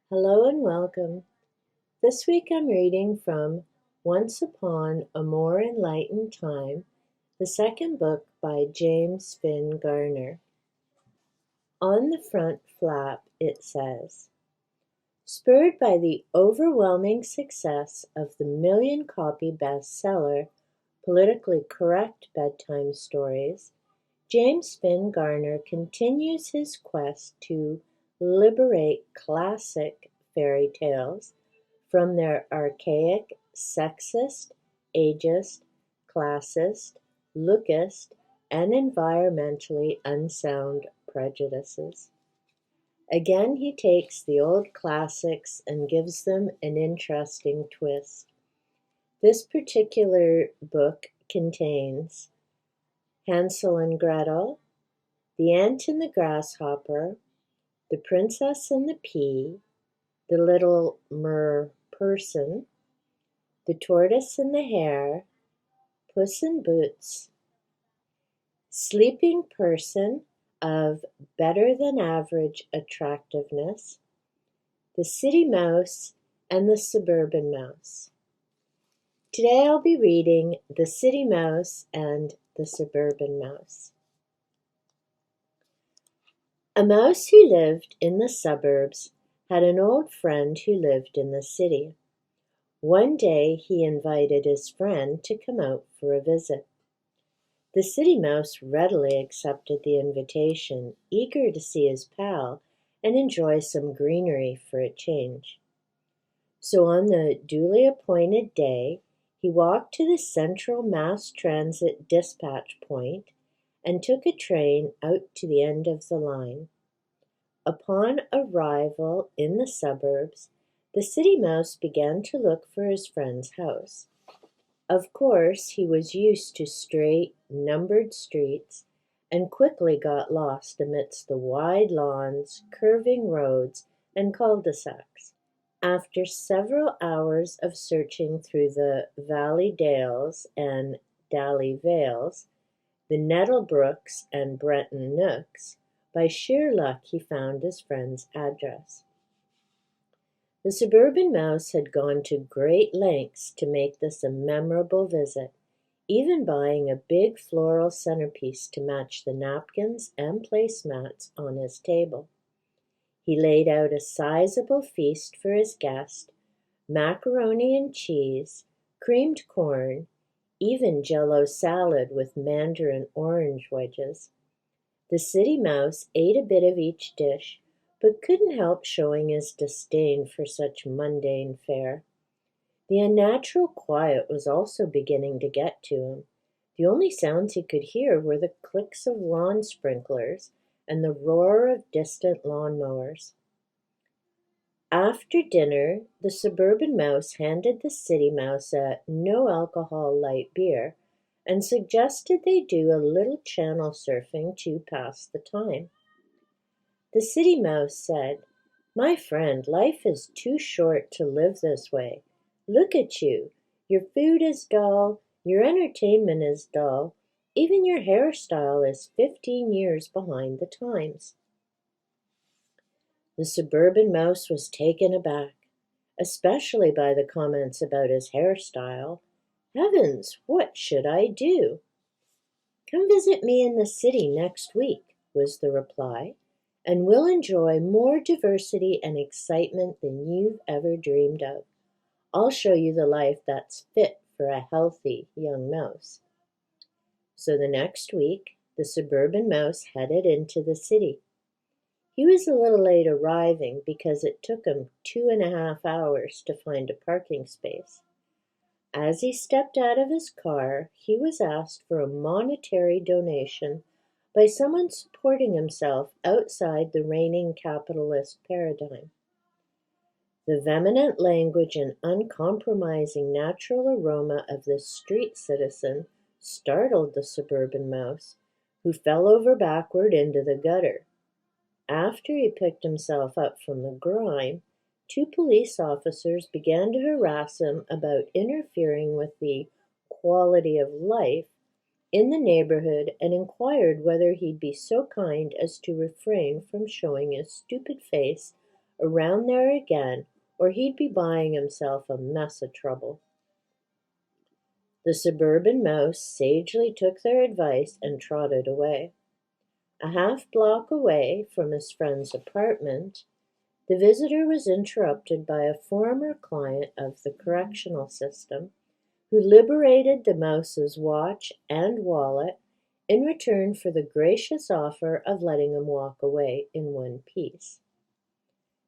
Hello and welcome. This week I'm reading from Once Upon a More Enlightened Time, the second book by James Finn Garner. On the front flap it says, spurred by the overwhelming success of the million-copy bestseller Politically Correct Bedtime Stories, James Finn Garner continues his quest to liberate classic fairy tales from their archaic, sexist, ageist, classist, lookist, and environmentally unsound prejudices. Again he takes the old classics and gives them an interesting twist. This particular book contains Hansel and Gretel, The Ant and the Grasshopper, The Princess and the Pea, The Little Mer-person, The Tortoise and the Hare, Puss in Boots, Sleeping Person of better than average attractiveness, The City Mouse, and The Suburban Mouse. Today I'll be reading The City Mouse and The Suburban Mouse. A mouse who lived in the suburbs had an old friend who lived in the city. One day he invited his friend to come out for a visit. The city mouse readily accepted the invitation, eager to see his pal and enjoy some greenery for a change. So on the duly appointed day, he walked to the Central Mass Transit dispatch point and took a train out to the end of the line. Upon arrival in the suburbs, the city mouse began to look for his friend's house. Of course, he was used to straight, numbered streets and quickly got lost amidst the wide lawns, curving roads, and cul-de-sacs. After several hours of searching through the Valley Dales and Dally Vales, the Nettle Brooks and Breton Nooks, by sheer luck he found his friend's address. The suburban mouse had gone to great lengths to make this a memorable visit, even buying a big floral centerpiece to match the napkins and placemats on his table. He laid out a sizable feast for his guest, macaroni and cheese, creamed corn, even Jell-O salad with mandarin orange wedges. The city mouse ate a bit of each dish, but couldn't help showing his disdain for such mundane fare. The unnatural quiet was also beginning to get to him. The only sounds he could hear were the clicks of lawn sprinklers and the roar of distant lawn-mowers. After dinner, the suburban mouse handed the city mouse a no-alcohol light beer and suggested they do a little channel surfing to pass the time. The city mouse said, "My friend, life is too short to live this way. Look at you. Your food is dull, your entertainment is dull, even your hairstyle is 15 years behind the times." The suburban mouse was taken aback, especially by the comments about his hairstyle. Heavens, what should I do? "Come visit me in the city next week," was the reply, "and we'll enjoy more diversity and excitement than you've ever dreamed of. I'll show you the life that's fit for a healthy young mouse." So the next week, the suburban mouse headed into the city. He was a little late arriving because it took him 2.5 hours to find a parking space. As he stepped out of his car, he was asked for a monetary donation by someone supporting himself outside the reigning capitalist paradigm. The vehement language and uncompromising natural aroma of this street citizen startled the suburban mouse, who fell over backward into the gutter. After he picked himself up from the grime, 2 police officers began to harass him about interfering with the quality of life in the neighborhood and inquired whether he'd be so kind as to refrain from showing his stupid face around there again, or he'd be buying himself a mess of trouble. The suburban mouse sagely took their advice and trotted away. A half-block away from his friend's apartment, the visitor was interrupted by a former client of the correctional system who liberated the mouse's watch and wallet in return for the gracious offer of letting him walk away in one piece.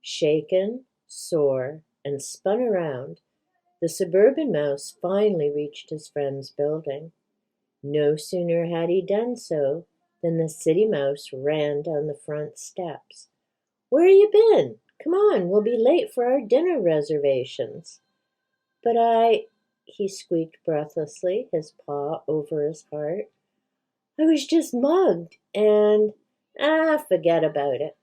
Shaken, sore, and spun around, the suburban mouse finally reached his friend's building. No sooner had he done so than the city mouse ran down the front steps. "Where you been? Come on, we'll be late for our dinner reservations." "But he squeaked breathlessly, his paw over his heart. "I was just mugged, and forget about it."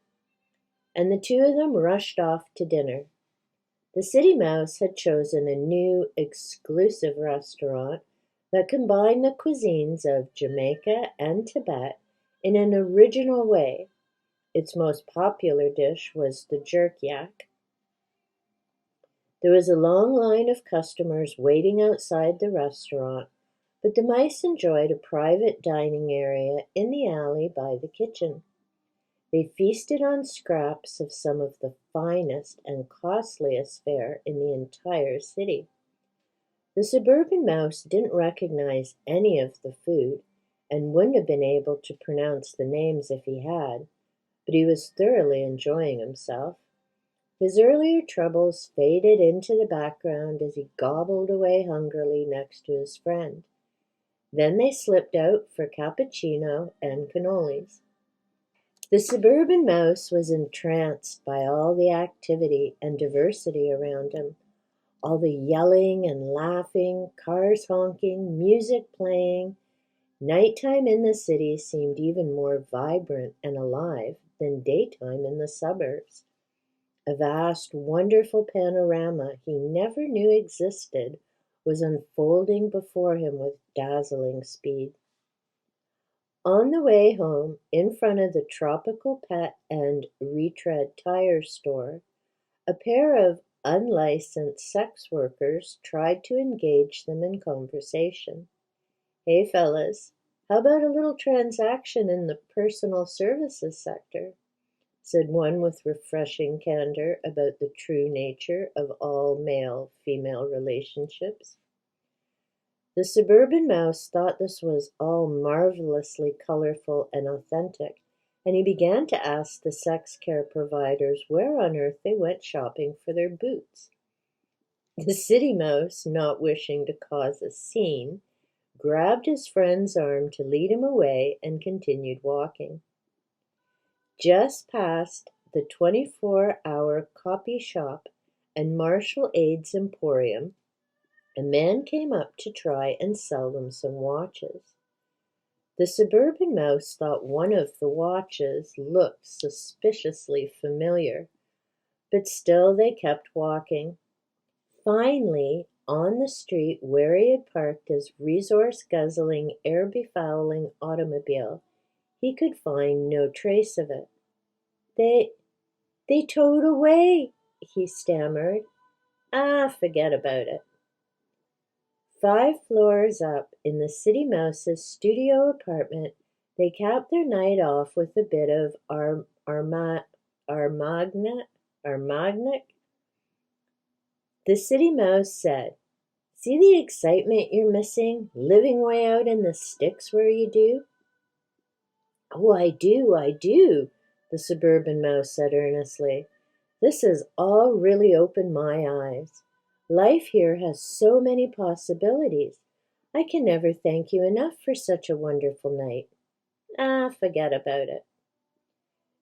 And the two of them rushed off to dinner. The city mouse had chosen a new, exclusive restaurant that combined the cuisines of Jamaica and Tibet in an original way. Its most popular dish was the jerk yak. There was a long line of customers waiting outside the restaurant, but the mice enjoyed a private dining area in the alley by the kitchen. They feasted on scraps of some of the finest and costliest fare in the entire city. The suburban mouse didn't recognize any of the food and wouldn't have been able to pronounce the names if he had, but he was thoroughly enjoying himself. His earlier troubles faded into the background as he gobbled away hungrily next to his friend. Then they slipped out for cappuccino and cannolis. The suburban mouse was entranced by all the activity and diversity around him. All the yelling and laughing, cars honking, music playing. Nighttime in the city seemed even more vibrant and alive than daytime in the suburbs. A vast, wonderful panorama he never knew existed was unfolding before him with dazzling speed. On the way home, in front of the Tropical Pet and Retread Tire store, a pair of unlicensed sex workers tried to engage them in conversation. "Hey fellas, how about a little transaction in the personal services sector?" said one with refreshing candor about the true nature of all male-female relationships. The suburban mouse thought this was all marvelously colorful and authentic, and he began to ask the sex care providers where on earth they went shopping for their boots. The city mouse, not wishing to cause a scene, grabbed his friend's arm to lead him away and continued walking. Just past the 24-hour copy shop and Marshall Aid's Emporium, a man came up to try and sell them some watches. The suburban mouse thought one of the watches looked suspiciously familiar, but still they kept walking. Finally, on the street where he had parked his resource-guzzling, air-befouling automobile, he could find no trace of it. They towed away," he stammered. Forget about it." 5 floors up in the city mouse's studio apartment, they capped their night off with a bit of Armagnac. The city mouse said, "See the excitement you're missing, living way out in the sticks where you do?" "Oh, I do," the suburban mouse said earnestly. "This has all really opened my eyes. Life here has so many possibilities. I can never thank you enough for such a wonderful night." Forget about it."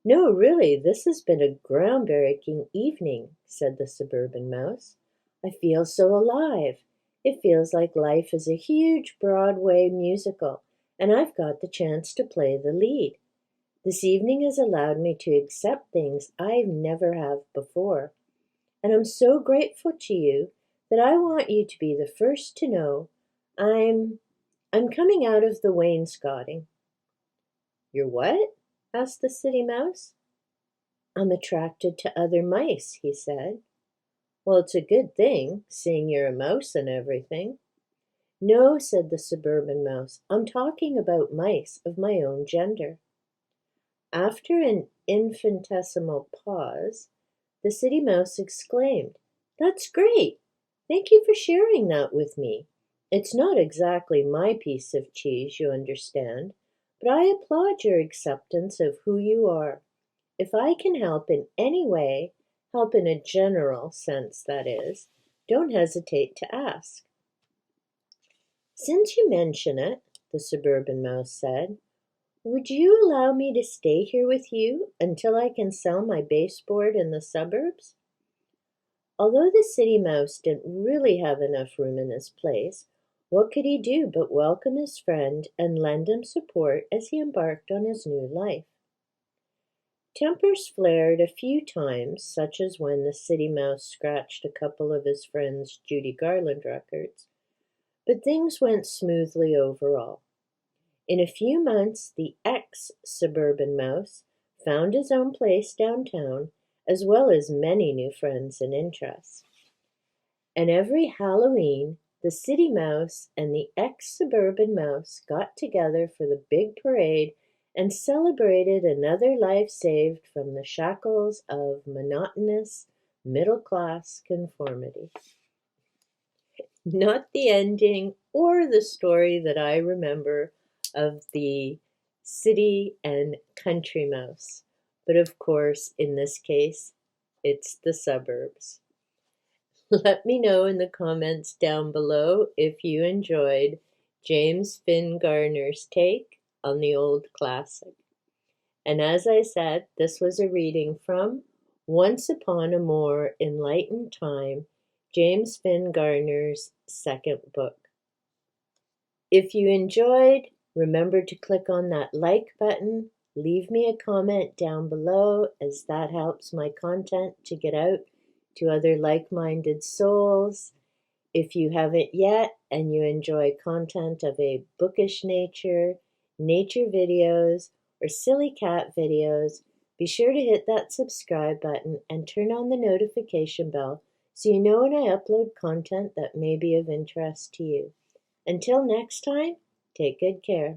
"No, really, this has been a groundbreaking evening," said the suburban mouse. "I feel so alive. It feels like life is a huge Broadway musical, and I've got the chance to play the lead. This evening has allowed me to accept things I've never have before. And I'm so grateful to you that I want you to be the first to know I'm coming out of the wainscoting." "You're what?" asked the city mouse. I'm attracted to other mice, he said. Well, it's a good thing, seeing you're a mouse and everything. No, said the suburban mouse, I'm talking about mice of my own gender. After an infinitesimal pause, the city mouse exclaimed, That's great! Thank you for sharing that with me. It's not exactly my piece of cheese, you understand, but I applaud your acceptance of who you are. If I can help in any way, help in a general sense, that is, don't hesitate to ask. Since you mention it, the suburban mouse said, would you allow me to stay here with you until I can sell my baseboard in the suburbs? Although the city mouse didn't really have enough room in his place, what could he do but welcome his friend and lend him support as he embarked on his new life? Tempers flared a few times, such as when the city mouse scratched a couple of his friend's Judy Garland records, but things went smoothly overall. In a few months, the ex-suburban mouse found his own place downtown, as well as many new friends and interests. And every Halloween, the city mouse and the ex-suburban mouse got together for the big parade and celebrated another life saved from the shackles of monotonous middle-class conformity. Not the ending or the story that I remember of the city and country mouse, but of course, in this case, it's the suburbs. Let me know in the comments down below if you enjoyed James Finn Garner's take on the old classic. And as I said, this was a reading from Once Upon a More Enlightened Time, James Finn Garner's second book. If you enjoyed, remember to click on that like button, leave me a comment down below as that helps my content to get out to other like-minded souls. If you haven't yet and you enjoy content of a bookish nature, nature videos, or silly cat videos, be sure to hit that subscribe button and turn on the notification bell so you know when I upload content that may be of interest to you. Until next time, take good care.